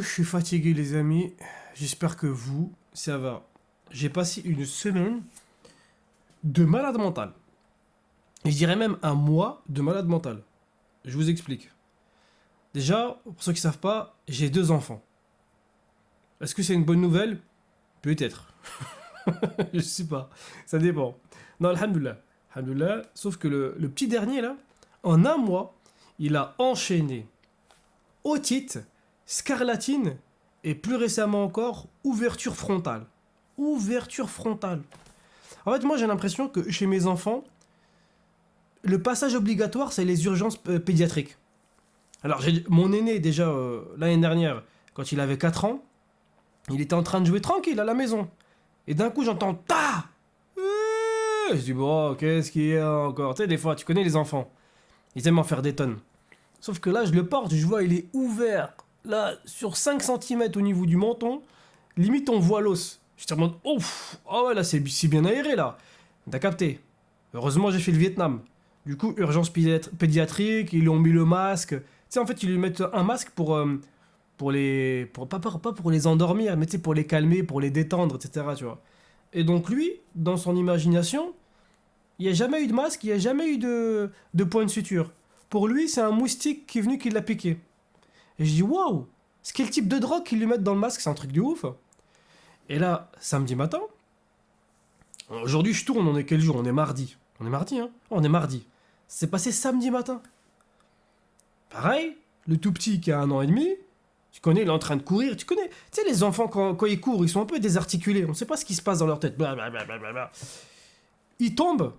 Je suis fatigué les amis. J'espère que vous, ça va. J'ai passé une semaine de malade mental. Et je dirais même un mois de malade mental. Je vous explique. Déjà, pour ceux qui savent pas, j'ai deux enfants. Est-ce que c'est une bonne nouvelle? Peut-être. Je sais pas. Ça dépend. Non, alhamdoulilah. Alhamdoulilah. Sauf que le petit dernier là, en un mois, il a enchaîné otite, scarlatine et plus récemment encore ouverture frontale. Ouverture frontale. En fait, moi j'ai l'impression que chez mes enfants, le passage obligatoire c'est les urgences pédiatriques. Alors mon aîné déjà l'année dernière, quand il avait 4 ans, il était en train de jouer tranquille à la maison. Et d'un coup j'entends ta. Je dis bon, qu'est-ce qu'il y a encore? Tu sais, des fois, tu connais les enfants. Ils aiment en faire des tonnes. Sauf que là, je le porte, je vois, il est ouvert. Là, sur 5 centimètres au niveau du menton, limite on voit l'os. Je te demande, ouf, ah ouais, là c'est bien aéré là. T'as capté. Heureusement, j'ai fait le Vietnam. Du coup, urgence pédiatrique, ils lui ont mis le masque. Tu sais, en fait, ils lui mettent un masque pour les. Pas pour les endormir, mais tu sais, pour les calmer, pour les détendre, etc. Tu vois. Et donc, lui, dans son imagination, il n'y a jamais eu de masque, il n'y a jamais eu de point de suture. Pour lui, c'est un moustique qui est venu qui l'a piqué. Et je dis, waouh, c'est quel type de drogue qu'ils lui mettent dans le masque? C'est un truc de ouf. Et là, samedi matin, aujourd'hui je tourne, on est quel jour? On est mardi. On est mardi, hein? On est mardi. C'est passé samedi matin. Pareil, le tout petit qui a 1 an et demi, tu connais, il est en train de courir, tu connais. Tu sais, les enfants, quand ils courent, ils sont un peu désarticulés. On ne sait pas ce qui se passe dans leur tête. Blablabla. Il tombe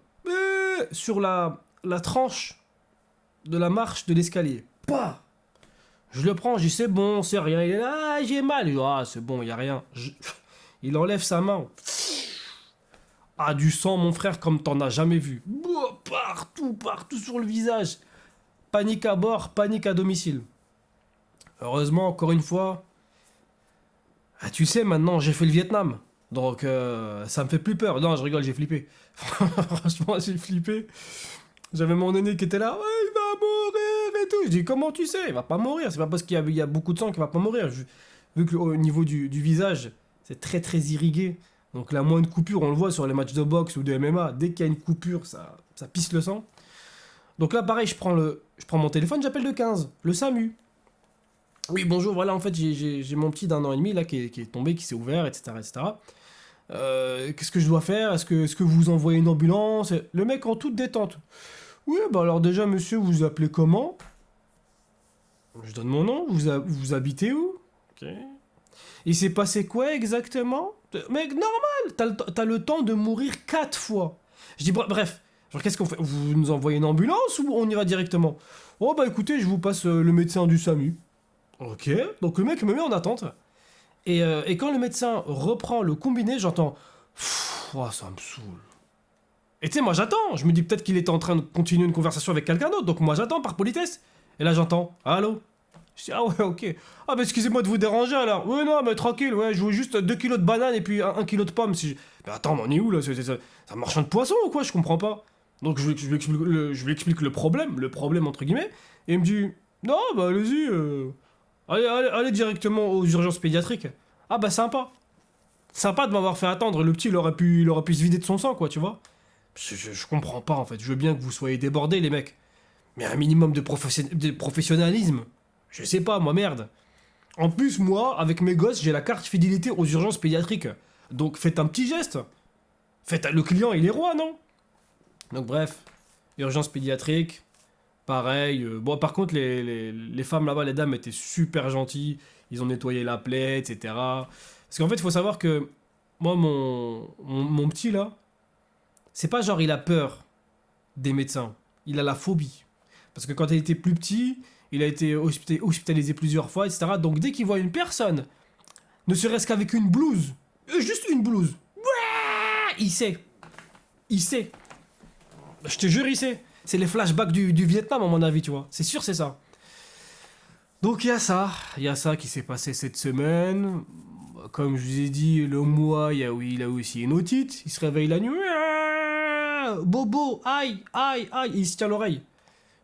sur la tranche de la marche de l'escalier. Bah! Je le prends, je dis c'est bon, c'est rien. Il est là, ah, j'ai mal. Je dis, ah, c'est bon, il n'y a rien. Il enlève sa main. Ah, du sang, mon frère, comme t'en as jamais vu. Bah, partout sur le visage. Panique à bord, panique à domicile. Heureusement, encore une fois, ah, tu sais, maintenant j'ai fait le Vietnam. Donc ça me fait plus peur. Non, je rigole, j'ai flippé. Franchement, j'ai flippé. J'avais mon aîné qui était là, ouais, il va mourir et tout. Je dis, comment tu sais? Il va pas mourir. C'est pas parce qu'il y a beaucoup de sang qu'il va pas mourir. Vu que au niveau du visage, c'est très très irrigué. Donc la moindre coupure, on le voit sur les matchs de boxe ou de MMA. Dès qu'il y a une coupure, ça pisse le sang. Donc là, pareil, je prends mon téléphone, j'appelle le 15, le SAMU. Oui, bonjour, voilà, en fait, j'ai mon petit d'1 an et demi là qui est tombé, qui s'est ouvert, etc. etc. Qu'est-ce que je dois faire? Est-ce que vous envoyez une ambulance? Le mec en toute détente. Oui, bah alors déjà, monsieur, vous appelez comment? Je donne mon nom, vous habitez où? Ok. Il s'est passé quoi exactement? Mec, normal, t'as le temps de mourir 4 fois. Je dis, bref, genre qu'est-ce qu'on fait? Vous nous envoyez une ambulance ou on ira directement? Oh bah écoutez, je vous passe le médecin du SAMU. Ok, donc le mec me met en attente. Et quand le médecin reprend le combiné, j'entends, oh, ça me saoule. Et tu sais, moi j'attends. Je me dis peut-être qu'il était en train de continuer une conversation avec quelqu'un d'autre. Donc moi j'attends par politesse. Et là j'entends, allô? Je dis, ah ouais, ok. Ah bah excusez-moi de vous déranger alors. Ouais, non, mais tranquille, ouais, je veux juste 2 kilos de bananes et puis 1 kilo de pommes. Mais attends, mais on est où là? C'est un marchand de poissons ou quoi? Je comprends pas. Donc je lui explique le problème entre guillemets. Et il me dit, non, bah allez-y, allez directement aux urgences pédiatriques. Ah bah sympa. Sympa de m'avoir fait attendre. Le petit, il aurait pu se vider de son sang, quoi, tu vois. Je comprends pas en fait. Je veux bien que vous soyez débordés, les mecs. Mais un minimum de professionnalisme. Je sais pas, moi, merde. En plus, moi, avec mes gosses, j'ai la carte fidélité aux urgences pédiatriques. Donc faites un petit geste. Le client, il est roi, non? Donc bref, urgence pédiatrique. Pareil. Bon, par contre, les femmes là-bas, les dames étaient super gentilles. Ils ont nettoyé la plaie, etc. Parce qu'en fait, il faut savoir que moi, mon petit là, c'est pas genre il a peur des médecins. Il a la phobie. Parce que quand il était plus petit, il a été hospitalisé plusieurs fois, etc. Donc dès qu'il voit une personne, ne serait-ce qu'avec une blouse, juste une blouse, il sait. Il sait. Je te jure, il sait. C'est les flashbacks du Vietnam, à mon avis, tu vois. C'est sûr, c'est ça. Donc il y a ça. Il y a ça qui s'est passé cette semaine. Comme je vous ai dit, le mois, il a aussi une otite. Il se réveille la nuit. Bobo, aïe, aïe, aïe. Il se tient l'oreille.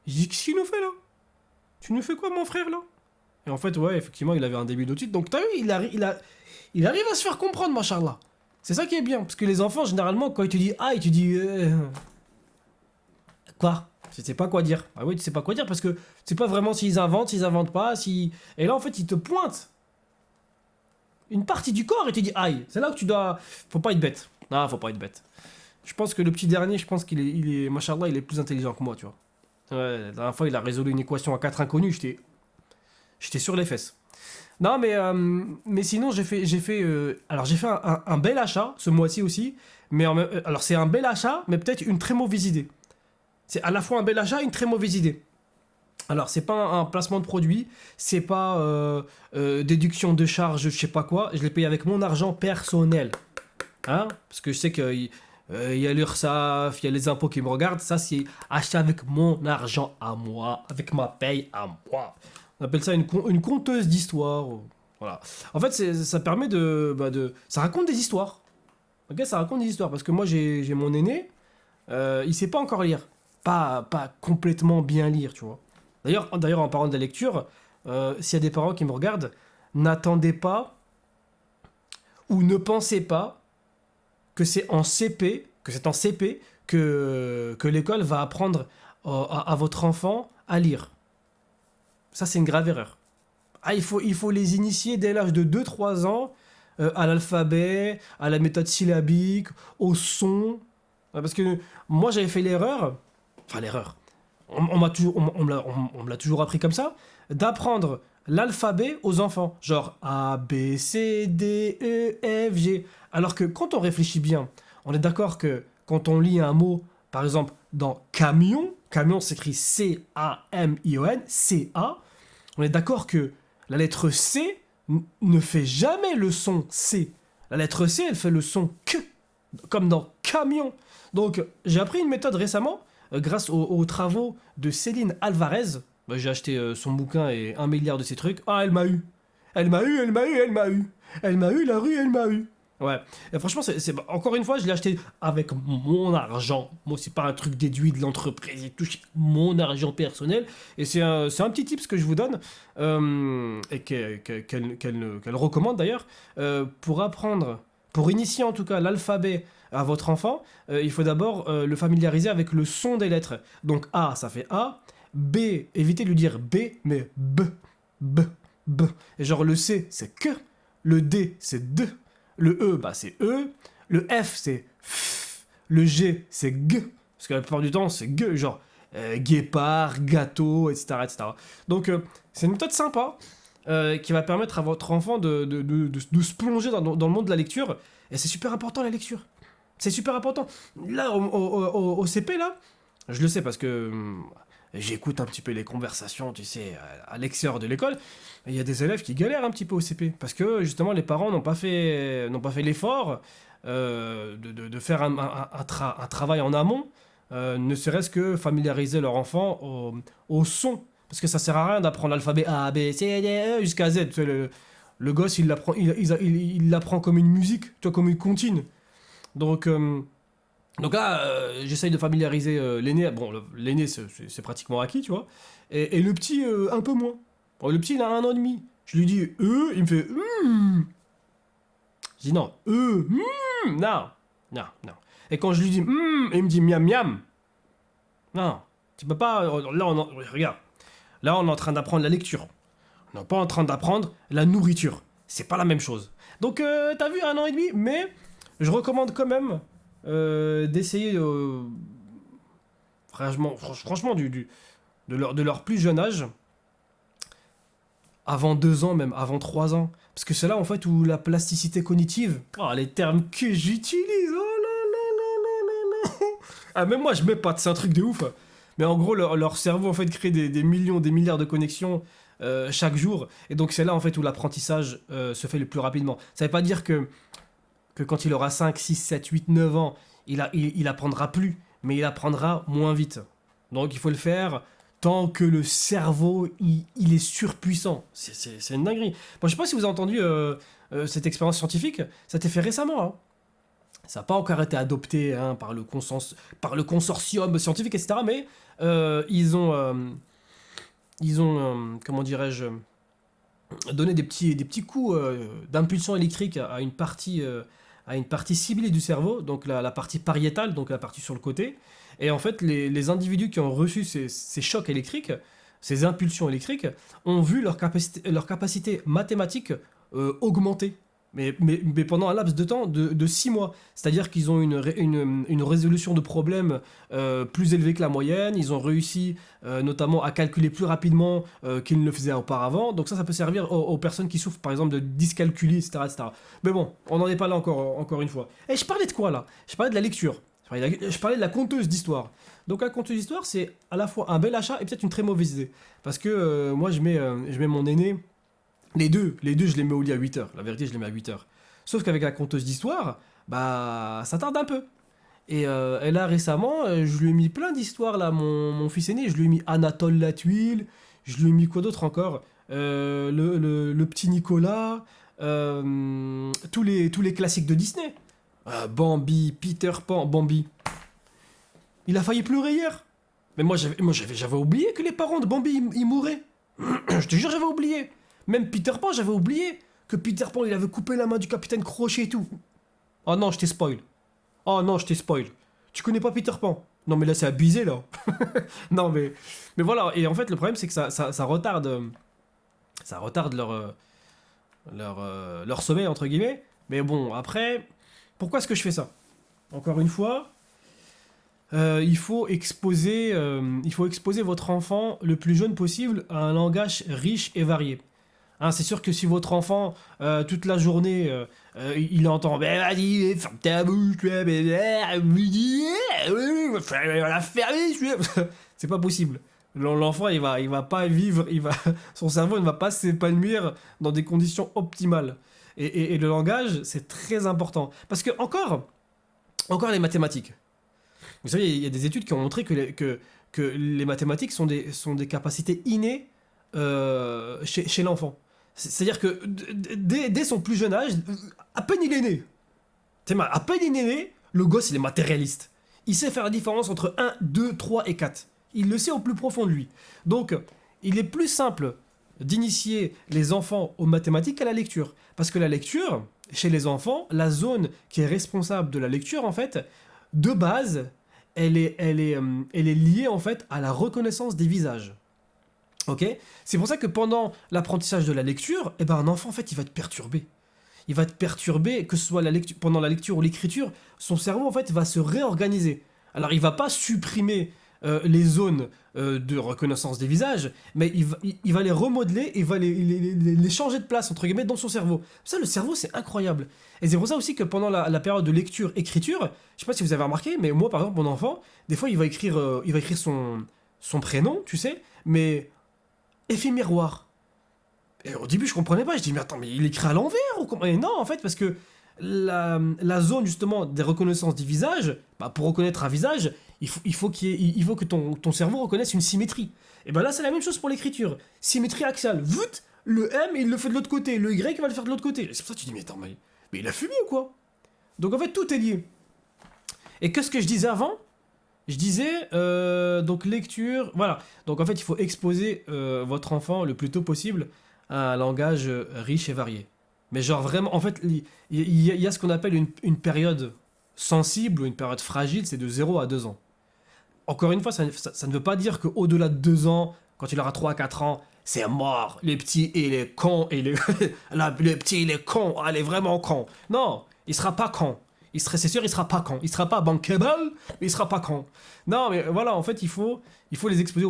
Je dis, qu'est-ce qu'il nous fait là? Tu nous fais quoi, mon frère, là? Et en fait, ouais, effectivement, il avait un début d'autisme. Donc, t'as vu, il arrive à se faire comprendre, machallah. C'est ça qui est bien. Parce que les enfants, généralement, quand ils te disent aïe, tu dis quoi? Tu sais pas quoi dire. Ah oui, tu sais pas quoi dire parce que tu sais pas vraiment s'ils inventent pas, si. Et là, en fait, ils te pointent une partie du corps et tu dis aïe. C'est là que tu dois. Faut pas être bête. Ah, faut pas être bête. Je pense que le petit dernier, je pense machallah, il est plus intelligent que moi, tu vois. Ouais, la dernière fois, il a résolu une équation à 4 inconnus, j'étais sur les fesses. Non, mais sinon, alors, j'ai fait un bel achat ce mois-ci aussi. Alors, c'est un bel achat, mais peut-être une très mauvaise idée. C'est à la fois un bel achat et une très mauvaise idée. Alors, c'est pas un placement de produit, c'est pas déduction de charges, je sais pas quoi. Je l'ai payé avec mon argent personnel. Hein? Parce que je sais qu'il y a l'URSSAF, il y a les impôts qui me regardent. Ça, c'est acheté avec mon argent à moi, avec ma paye à moi. On appelle ça une conteuse d'histoire. Voilà. En fait, ça permet ça raconte des histoires. Ok, ça raconte des histoires. Parce que moi, j'ai mon aîné, il sait pas encore lire. Pas complètement bien lire, tu vois. D'ailleurs, en parlant de la lecture, s'il y a des parents qui me regardent, n'attendez pas ou ne pensez pas que c'est en CP, que l'école va apprendre à votre enfant à lire. Ça, c'est une grave erreur. Ah, il faut les initier dès l'âge de 2 3 ans à l'alphabet, à la méthode syllabique, au son. Parce que moi, j'avais fait l'erreur, enfin l'erreur, on me l'a toujours appris comme ça, d'apprendre l'alphabet aux enfants. Genre A, B, C, D, E, F, G. Alors que quand on réfléchit bien, on est d'accord que quand on lit un mot, par exemple, dans camion, camion s'écrit C-A-M-I-O-N, C-A, on est d'accord que la lettre C ne fait jamais le son C. La lettre C, elle fait le son Q, comme dans camion. Donc, j'ai appris une méthode récemment, grâce aux travaux de Céline Alvarez. Bah, j'ai acheté son bouquin et 1 milliard de ses trucs. Ah, elle m'a eu. Elle m'a eu, elle m'a eu, elle m'a eu. Elle m'a eu, la rue, elle m'a eu. Ouais. Et franchement, encore une fois, je l'ai acheté avec mon argent. Moi, c'est pas un truc déduit de l'entreprise. Il touche mon argent personnel. Et c'est un petit tips que je vous donne, et qu'elle recommande d'ailleurs, pour apprendre, pour initier en tout cas l'alphabet à votre enfant, il faut d'abord le familiariser avec le son des lettres. Donc A, ça fait A. B, évitez de lui dire B, mais B, B, B. Et genre le C, c'est que. Le D, c'est de. Le E, bah c'est E. Le F, c'est F. Le G, c'est G. Parce que la plupart du temps, c'est G, genre guépard, gâteau, etc. etc. Donc, c'est une méthode sympa qui va permettre à votre enfant de se plonger dans le monde de la lecture. Et c'est super important, la lecture. C'est super important. Là, au CP, là, je le sais parce que j'écoute un petit peu les conversations, tu sais, à l'extérieur de l'école. Et il y a des élèves qui galèrent un petit peu au CP. Parce que, justement, les parents n'ont pas fait l'effort de faire un travail en amont, ne serait-ce que familiariser leur enfant au son. Parce que ça sert à rien d'apprendre l'alphabet A, B, C, D, E jusqu'à Z. Tu sais, le gosse, il l'apprend comme une musique, tu vois, comme une comptine. Donc, là, j'essaye de familiariser l'aîné. Bon, l'aîné, c'est pratiquement acquis, tu vois. Et le petit, un peu moins. Bon, le petit, il a 1 an et demi. Je lui dis il me fait Je dis non, non, non, non. Et quand je lui dis il me dit miam miam. Non, tu peux pas. Regarde, là, on est en train d'apprendre la lecture. On n'est pas en train d'apprendre la nourriture. C'est pas la même chose. Donc, t'as vu, 1 an et demi, mais je recommande quand même d'essayer, franchement, de leur plus jeune âge, avant 2 ans, même avant 3 ans. Parce que c'est là, en fait, où la plasticité cognitive, oh, les termes que j'utilise, oh là là là là là là. Ah, même moi, je m'épate, c'est un truc de ouf. Mais en gros, leur cerveau, en fait, crée des millions, des milliards de connexions chaque jour. Et donc, c'est là, en fait, où l'apprentissage se fait le plus rapidement. Ça veut pas dire que quand il aura 5 6 7 8 9 ans, il apprendra plus, mais il apprendra moins vite. Donc il faut le faire tant que le cerveau, il est surpuissant. C'est une dinguerie. Bon, je sais pas si vous avez entendu cette expérience scientifique, ça a été fait récemment. Hein. Ça n'a pas encore été adopté hein, par le consortium scientifique, etc. Mais ils ont comment dirais-je, donner des petits coups d'impulsion électrique à une partie ciblée du cerveau, donc la partie pariétale, donc la partie sur le côté. Et en fait, les individus qui ont reçu ces chocs électriques, ces impulsions électriques, ont vu leur capacité mathématique augmenter. Mais pendant un laps de temps de 6 mois. C'est-à-dire qu'ils ont une résolution de problèmes plus élevée que la moyenne. Ils ont réussi notamment à calculer plus rapidement qu'ils ne le faisaient auparavant. Donc ça peut servir aux personnes qui souffrent par exemple de dyscalculie, etc., etc. Mais bon, on n'en est pas là encore une fois. Et je parlais de quoi là? Je parlais de la lecture. Je parlais de la conteuse d'histoire. Donc la conteuse d'histoire, c'est à la fois un bel achat et peut-être une très mauvaise idée. Parce que moi, je mets mon aîné. Les deux, je les mets au lit à 8 heures. La vérité, je les mets à 8 heures. Sauf qu'avec la conteuse d'histoire, bah, ça tarde un peu. Et là, récemment, je lui ai mis plein d'histoires, là, mon fils aîné. Je lui ai mis Anatole la tuile. Je lui ai mis quoi d'autre encore le petit Nicolas. Tous les classiques de Disney. Bambi, Peter Pan, Bambi. Il a failli pleurer hier. Mais j'avais oublié que les parents de Bambi, ils mouraient. Je te jure, j'avais oublié. Même Peter Pan, j'avais oublié que Peter Pan, il avait coupé la main du capitaine Crochet et tout. Oh non, je t'ai spoil. Oh non, je t'ai spoil. Tu connais pas Peter Pan? Non, mais là, c'est abusé, là. Non, mais voilà. Et en fait, le problème, c'est que ça retarde leur sommeil, entre guillemets. Mais bon, après, pourquoi est-ce que je fais ça? Encore une fois, il faut exposer votre enfant le plus jeune possible à un langage riche et varié. Hein, c'est sûr que si votre enfant, toute la journée, il entend ben vas-y, ferme ta bouche, la fermer, c'est pas possible. L'enfant, il va pas vivre, son cerveau ne va pas s'épanouir dans des conditions optimales. Et le langage, c'est très important. Parce que, encore les mathématiques. Vous savez, il y a des études qui ont montré que les mathématiques sont des capacités innées chez l'enfant. C'est-à-dire que dès son plus jeune âge, à peine il est né, à peine il est né, le gosse il est matérialiste. Il sait faire la différence entre 1, 2, 3 et 4. Il le sait au plus profond de lui. Donc, il est plus simple d'initier les enfants aux mathématiques qu'à la lecture. Parce que la lecture, chez les enfants, la zone qui est responsable de la lecture, en fait, de base, elle est liée en fait à la reconnaissance des visages. Ok? C'est pour ça que pendant l'apprentissage de la lecture, eh ben un enfant en fait il va être perturbé. Il va être perturbé, que ce soit pendant la lecture ou l'écriture, son cerveau en fait va se réorganiser. Alors il va pas supprimer les zones de reconnaissance des visages, mais il va les remodeler, il va les changer de place entre guillemets dans son cerveau. Ça, le cerveau c'est incroyable. Et c'est pour ça aussi que pendant la période de lecture-écriture, je sais pas si vous avez remarqué, mais moi par exemple mon enfant, des fois il va écrire son prénom, tu sais, mais effet miroir. Et au début, je comprenais pas. Je dis, mais attends, mais il écrit à l'envers ou comment? Et non, en fait, parce que la zone justement des reconnaissances du visage, bah, pour reconnaître un visage, il faut que ton cerveau reconnaisse une symétrie. Et ben là, c'est la même chose pour l'écriture. Symétrie axiale. Vut, le M, il le fait de l'autre côté. Le Y, il va le faire de l'autre côté. C'est pour ça que tu dis, mais attends, mais il a fumé ou quoi? Donc en fait, tout est lié. Et qu'est-ce que je disais avant? Je disais, donc lecture, voilà. Donc en fait, il faut exposer votre enfant le plus tôt possible à un langage riche et varié. Mais genre vraiment, en fait, il y a ce qu'on appelle une période sensible ou une période fragile, c'est de 0 à 2 ans. Encore une fois, ça ne veut pas dire qu'au-delà de 2 ans, quand il aura 3 à 4 ans, c'est mort. Les petits, il est con, là, le petit, il est con, ah, il est vraiment con. Non, il sera pas con. C'est sûr, il sera pas con. Il sera pas bankable, mais il sera pas con. Non, mais voilà, en fait, il faut les exposer,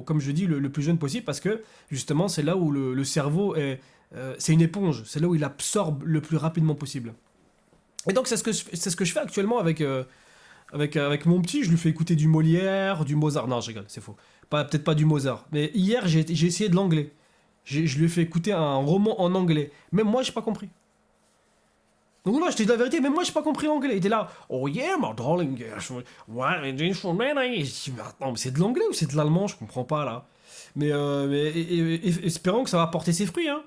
comme je dis, le plus jeune possible, parce que justement, c'est là où le cerveau est. C'est une éponge, c'est là où il absorbe le plus rapidement possible. Et donc, c'est ce que je fais actuellement avec mon petit. Je lui fais écouter du Molière, du Mozart. Non, je rigole, c'est faux. Peut-être pas du Mozart. Mais hier, j'ai essayé de l'anglais. Je lui ai fait écouter un roman en anglais. Même moi, j'ai pas compris. Donc là, je te dis la vérité, même moi, j'ai pas compris l'anglais. Il était là, oh yeah, my darling, attends, mais c'est de l'anglais ou c'est de l'allemand? Je comprends pas, là. Mais espérons que ça va porter ses fruits, hein.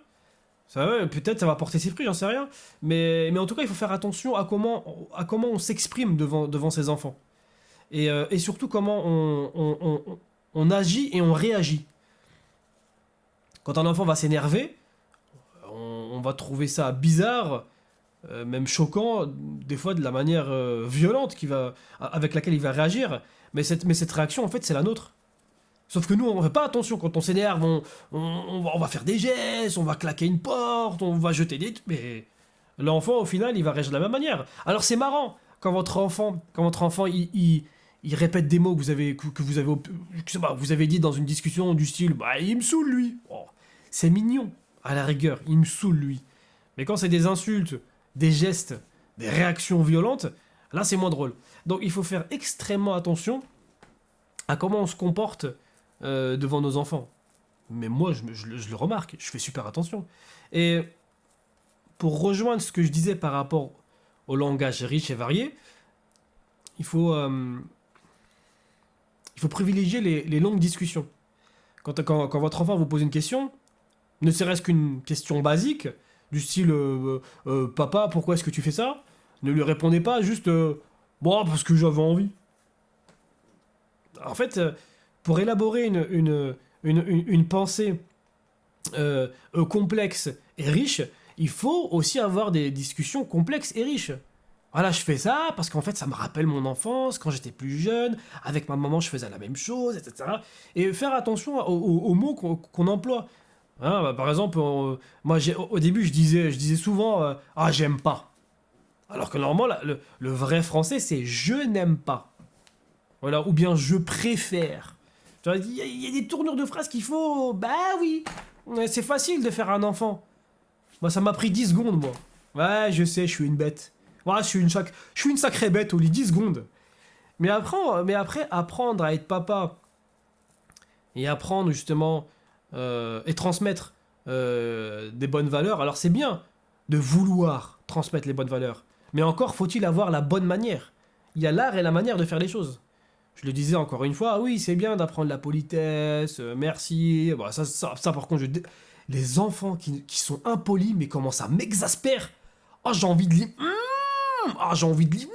Ça, ouais, peut-être ça va porter ses fruits, j'en sais rien. Mais en tout cas, il faut faire attention à comment on s'exprime devant ses enfants. Et surtout, comment on agit et on réagit. Quand un enfant va s'énerver, va trouver ça bizarre, même choquant, des fois de la manière violente avec laquelle il va réagir. Mais cette réaction, en fait, c'est la nôtre. Sauf que nous, on fait pas attention. Quand on s'énerve, on va faire des gestes, on va claquer une porte, on va jeter des... Mais l'enfant, au final, il va réagir de la même manière. Alors c'est marrant, quand votre enfant il répète des mots que vous avez dit dans une discussion du style bah il me saoule lui. Oh, c'est mignon, à la rigueur, il me saoule lui. Mais quand c'est des insultes, des gestes, des réactions violentes, là c'est moins drôle. Donc il faut faire extrêmement attention à comment on se comporte devant nos enfants. Mais moi je le remarque, je fais super attention. Et pour rejoindre ce que je disais par rapport au langage riche et varié, il faut, euh, il faut privilégier les longues discussions. Quand votre enfant vous pose une question, ne serait-ce qu'une question basique, du style papa, pourquoi est-ce que tu fais ça? Ne lui répondez pas juste bon, parce que j'avais envie. En fait, pour élaborer une pensée complexe et riche, il faut aussi avoir des discussions complexes et riches. Voilà, je fais ça parce qu'en fait, ça me rappelle mon enfance, quand j'étais plus jeune, avec ma maman, je faisais la même chose, etc. Et faire attention aux mots qu'on emploie. Hein, bah, par exemple, moi, au début, je disais souvent ah, j'aime pas. Alors que normalement, le vrai français, c'est je n'aime pas. Voilà, ou bien je préfère. Tu vois, il y a des tournures de phrases qu'il faut. Bah oui, c'est facile de faire un enfant. Moi, ça m'a pris 10 secondes, moi. Ouais, je sais, je suis une bête. Ouais, je suis une sacrée bête au lit, 10 secondes. Mais après, apprendre à être papa et apprendre justement et transmettre des bonnes valeurs, alors c'est bien de vouloir transmettre les bonnes valeurs. Mais encore faut-il avoir la bonne manière. Il y a l'art et la manière de faire les choses. Je le disais encore une fois, ah oui, c'est bien d'apprendre la politesse, merci. Bon, ça, par contre, les enfants qui sont impolis, mais comment ça m'exaspère. Oh, j'ai envie de les... Ah, j'ai envie de les...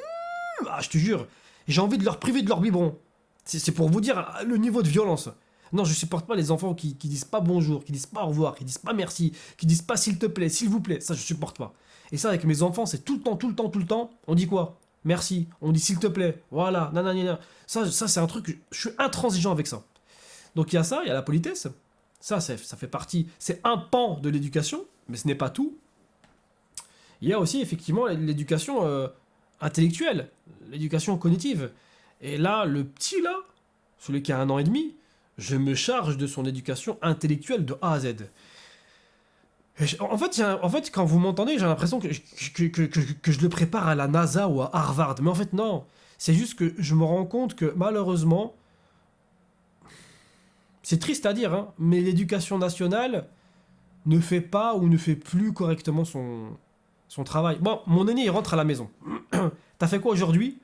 Ah, je te jure. J'ai envie de leur priver de leur biberon. C'est pour vous dire le niveau de violence. Non, je supporte pas les enfants qui disent pas bonjour, qui disent pas au revoir, qui disent pas merci, qui disent pas s'il te plaît, s'il vous plaît. Ça, je supporte pas. Et ça, avec mes enfants, c'est tout le temps, tout le temps, tout le temps. On dit quoi? Merci. On dit s'il te plaît. Voilà. Nanana. Ça c'est un truc. Je suis intransigeant avec ça. Donc il y a ça, il y a la politesse. Ça fait partie. C'est un pan de l'éducation, mais ce n'est pas tout. Il y a aussi effectivement l'éducation intellectuelle, l'éducation cognitive. Et là, le petit là, celui qui a 1 an et demi, je me charge de son éducation intellectuelle de A à Z. En fait, quand vous m'entendez, j'ai l'impression que je le prépare à la NASA ou à Harvard. Mais en fait, non. C'est juste que je me rends compte que malheureusement, c'est triste à dire, hein, mais l'éducation nationale ne fait pas ou ne fait plus correctement son travail. Bon, mon aîné, il rentre à la maison. T'as fait quoi aujourd'hui?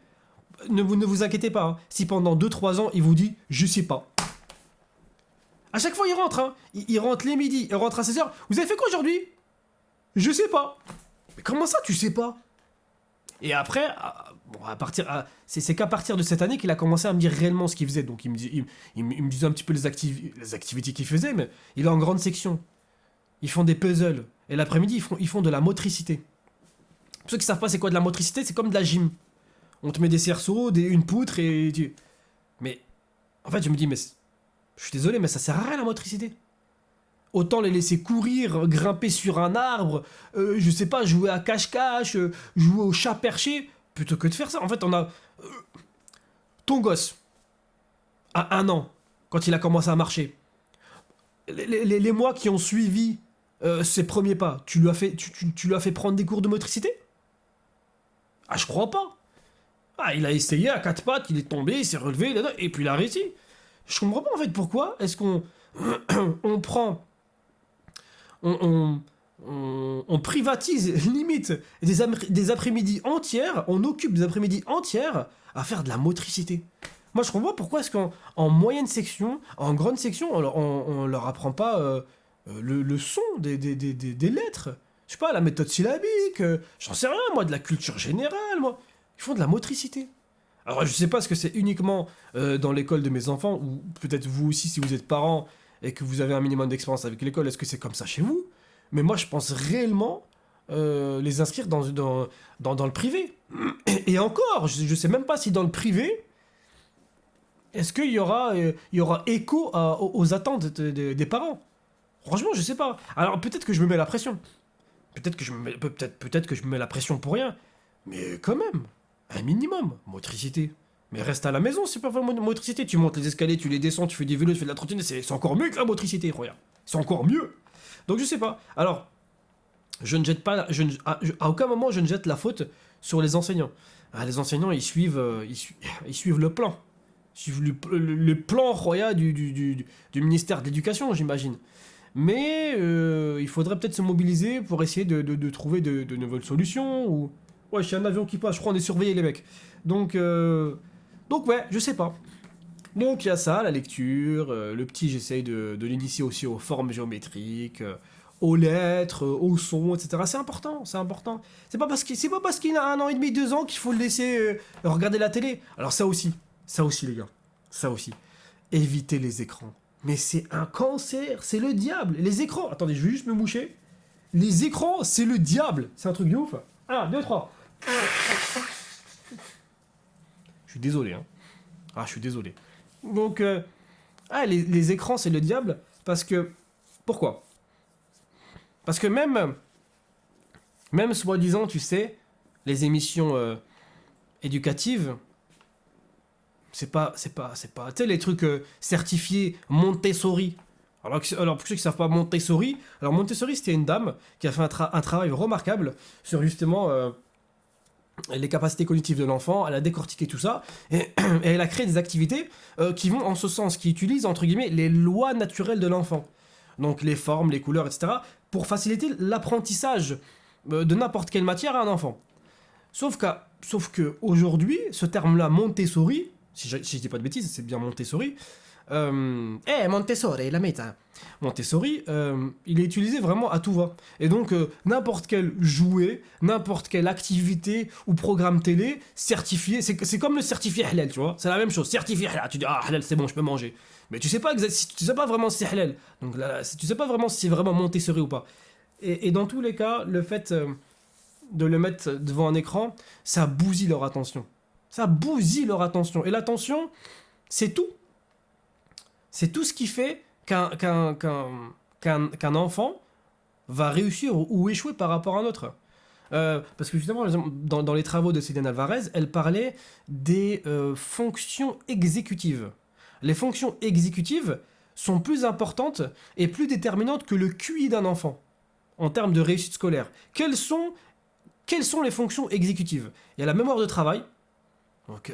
Ne vous inquiétez pas. Hein. Si pendant 2 3 ans, il vous dit « je sais pas ». À chaque fois, il rentre. Hein. Il rentre les midis, il rentre à 16h. Vous avez fait quoi aujourd'hui? Je sais pas. Mais comment ça, tu sais pas? Et après, c'est qu'à partir de cette année qu'il a commencé à me dire réellement ce qu'il faisait. Donc il me disait un petit peu les activités qu'il faisait, mais il est en grande section. Ils font des puzzles. Et l'après-midi, ils font de la motricité. Pour ceux qui savent pas c'est quoi de la motricité, c'est comme de la gym. On te met des cerceaux, une poutre et tu... Mais en fait, je me dis, mais je suis désolé, mais ça sert à rien la motricité. Autant les laisser courir, grimper sur un arbre, je sais pas, jouer à cache-cache, jouer au chat perché, plutôt que de faire ça. En fait, on a... ton gosse, à 1 an, quand il a commencé à marcher, les mois qui ont suivi ses premiers pas, tu lui as fait prendre des cours de motricité? Ah, je crois pas. Ah, il a essayé à 4 pattes, il est tombé, il s'est relevé, et puis il a réussi. Je comprends pas en fait pourquoi est-ce qu'on on prend on privatise limite des après-midi entières, on occupe des après-midi entières à faire de la motricité. Moi je comprends pas pourquoi est-ce qu'en moyenne section, en grande section, on leur apprend pas le son des lettres. Je sais pas, la méthode syllabique, j'en sais rien moi, de la culture générale, moi. Ils font de la motricité. Alors je sais pas ce que c'est uniquement dans l'école de mes enfants, ou peut-être vous aussi si vous êtes parent et que vous avez un minimum d'expérience avec l'école, est-ce que c'est comme ça chez vous? Mais moi, je pense réellement les inscrire dans le privé. Et encore, je sais même pas si dans le privé, est-ce qu'il y aura écho aux attentes des parents. Franchement, je sais pas. Alors peut-être que je me mets la pression. Peut-être que je me mets la pression pour rien. Mais quand même, un minimum, motricité. Mais reste à la maison, c'est pas vraiment une motricité. Tu montes les escaliers, tu les descends, tu fais des vélos, tu fais de la trottinette, c'est encore mieux que la motricité, regarde. C'est encore mieux. Donc je sais pas. Alors, je ne jette pas, à aucun moment je ne jette la faute sur les enseignants. Ah, les enseignants, ils suivent le plan. Ils suivent le plan royal du ministère de l'Éducation, j'imagine. Mais il faudrait peut-être se mobiliser pour essayer de trouver de nouvelles solutions. Ou... Ouais, j'ai un avion qui passe, je crois qu'on est surveillés, les mecs. Donc, ouais, je sais pas. Donc il y a ça, la lecture, le petit j'essaye de l'initier aussi aux formes géométriques, aux lettres, aux sons, etc. C'est important, c'est important. C'est pas parce qu'il a 1 an et demi, 2 ans qu'il faut le laisser regarder la télé. Alors ça aussi les gars, ça aussi. Évitez les écrans. Mais c'est un cancer, c'est le diable. Les écrans, attendez, je vais juste me moucher. Les écrans, c'est le diable. C'est un truc de ouf. 1, 2, 3. Je suis désolé, hein. Ah, je suis désolé. Donc, les écrans, c'est le diable, parce que... Pourquoi? Parce que même soi-disant, tu sais, les émissions éducatives, tu sais, les trucs certifiés Montessori. Alors, pour ceux qui ne savent pas Montessori, alors Montessori, c'était une dame qui a fait un travail remarquable sur justement les capacités cognitives de l'enfant, elle a décortiqué tout ça, et elle a créé des activités qui vont en ce sens, qui utilisent, entre guillemets, les lois naturelles de l'enfant. Donc les formes, les couleurs, etc., pour faciliter l'apprentissage de n'importe quelle matière à un enfant. Sauf que aujourd'hui, ce terme-là, Montessori, si je dis pas de bêtises, c'est bien Montessori, Montessori, la méta. Montessori, il est utilisé vraiment à tout va. Et donc, n'importe quel jouet, n'importe quelle activité ou programme télé certifié, c'est comme le certifié halal, tu vois. C'est la même chose, certifié halal. Tu dis, ah, halal, c'est bon, je peux manger. Mais tu sais pas, tu sais pas vraiment si c'est halal. Donc là, tu sais pas vraiment si c'est vraiment Montessori ou pas. Et dans tous les cas, le fait de le mettre devant un écran, ça bousille leur attention. Ça bousille leur attention. Et l'attention, c'est tout. C'est tout ce qui fait qu'un enfant va réussir ou échouer par rapport à un autre. Parce que justement, dans les travaux de Céline Alvarez, elle parlait des fonctions exécutives. Les fonctions exécutives sont plus importantes et plus déterminantes que le QI d'un enfant en termes de réussite scolaire. Quelles sont les fonctions exécutives? Il y a la mémoire de travail. Donc,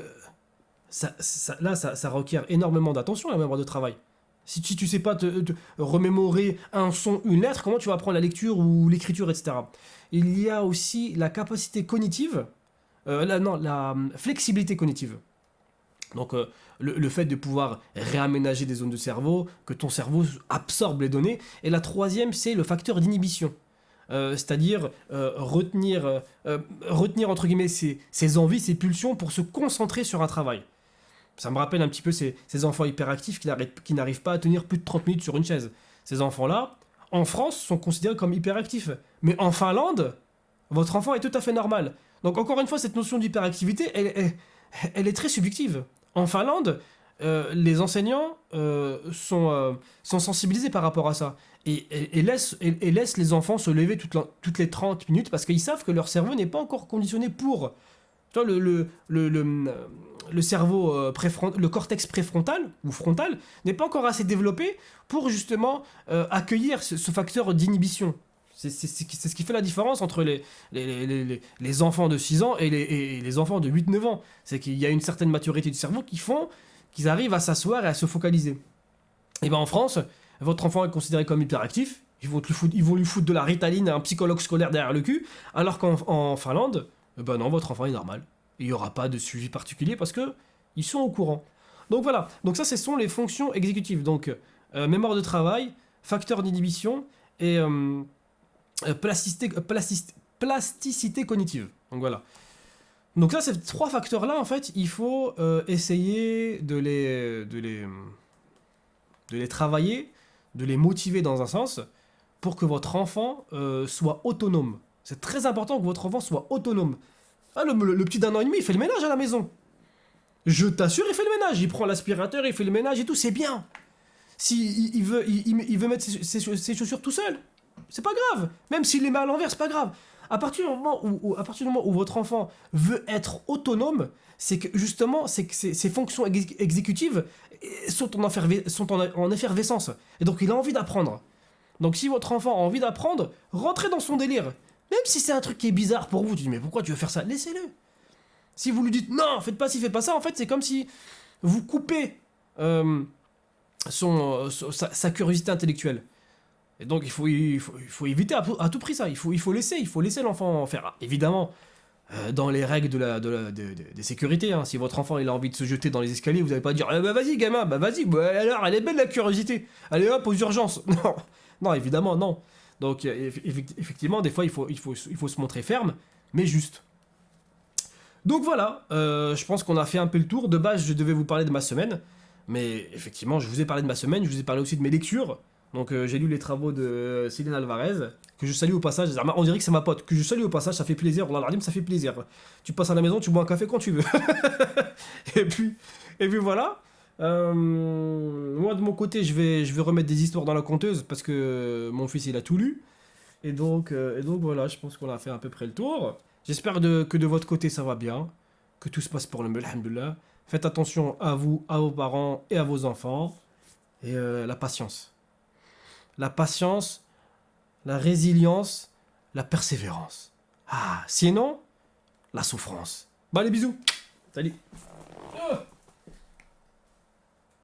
ça requiert énormément d'attention, la mémoire de travail. Si tu sais pas te remémorer un son, une lettre, comment tu vas apprendre la lecture ou l'écriture, etc. Il y a aussi la capacité cognitive, la flexibilité cognitive. Donc le fait de pouvoir réaménager des zones de cerveau, que ton cerveau absorbe les données. Et la troisième, c'est le facteur d'inhibition. C'est-à-dire retenir entre guillemets ses envies, ses pulsions pour se concentrer sur un travail. Ça me rappelle un petit peu ces enfants hyperactifs qui n'arrivent pas à tenir plus de 30 minutes sur une chaise. Ces enfants-là, en France, sont considérés comme hyperactifs. Mais en Finlande, votre enfant est tout à fait normal. Donc encore une fois, cette notion d'hyperactivité, elle est très subjective. En Finlande, les enseignants sont sensibilisés par rapport à ça. Et laissent les enfants se lever toutes les 30 minutes parce qu'ils savent que leur cerveau n'est pas encore conditionné pour... Tu vois, le cerveau le cortex préfrontal ou frontal n'est pas encore assez développé pour justement accueillir ce facteur d'inhibition. C'est ce qui fait la différence entre les enfants de 6 ans et les enfants de 8-9 ans. C'est qu'il y a une certaine maturité du cerveau qui font qu'ils arrivent à s'asseoir et à se focaliser. Et bien en France, votre enfant est considéré comme hyperactif, ils vont lui foutre de la Ritaline à un psychologue scolaire derrière le cul, alors qu'en Finlande, ben non, votre enfant est normal. Il n'y aura pas de suivi particulier parce que ils sont au courant. Donc voilà, donc ça ce sont les fonctions exécutives. Donc mémoire de travail, facteur d'inhibition et plasticité cognitive. Donc voilà. Donc là, ces 3 facteurs-là, en fait, il faut essayer de les travailler, de les motiver dans un sens, pour que votre enfant soit autonome. C'est très important que votre enfant soit autonome. Ah, le petit d'un an et demi, il fait le ménage à la maison. Je t'assure, il fait le ménage. Il prend l'aspirateur, il fait le ménage et tout, c'est bien. Si il veut mettre ses chaussures tout seul, c'est pas grave. Même s'il les met à l'envers, c'est pas grave. À partir du moment où votre enfant veut être autonome, c'est que justement, c'est que ses fonctions exécutives sont en effervescence. Et donc il a envie d'apprendre. Donc si votre enfant a envie d'apprendre, rentrez dans son délire. Même si c'est un truc qui est bizarre pour vous, tu dis mais pourquoi tu veux faire ça? Laissez-le. Si vous lui dites non, faites pas ci, faites pas ça, en fait c'est comme si vous coupez sa curiosité intellectuelle. Et donc il faut éviter à tout prix ça. Il faut laisser l'enfant faire. Ah, évidemment, dans les règles des sécurités. Hein. Si votre enfant il a envie de se jeter dans les escaliers, vous n'allez pas dire bah vas-y gamin, bah vas-y. Bah, alors elle est belle la curiosité. Allez hop aux urgences. Non, non évidemment non. Donc effectivement des fois il faut se montrer ferme, mais juste. Donc voilà, je pense qu'on a fait un peu le tour. De base, je devais vous parler de ma semaine. Mais effectivement, je vous ai parlé de ma semaine, je vous ai parlé aussi de mes lectures. Donc j'ai lu les travaux de Céline Alvarez, que je salue au passage. On dirait que c'est ma pote, que je salue au passage, ça fait plaisir. Allah ça fait plaisir. Tu passes à la maison, tu bois un café quand tu veux. et puis voilà. Moi de mon côté, je vais remettre des histoires dans la conteuse parce que mon fils il a tout lu. Et donc voilà, je pense qu'on a fait à peu près le tour. J'espère que de votre côté ça va bien, que tout se passe pour le mieux, alhamdoulilah. Faites attention à vous, à vos parents et à vos enfants. Et la patience. La patience, la résilience, la persévérance. Ah, sinon, la souffrance. Bah les bisous. Salut.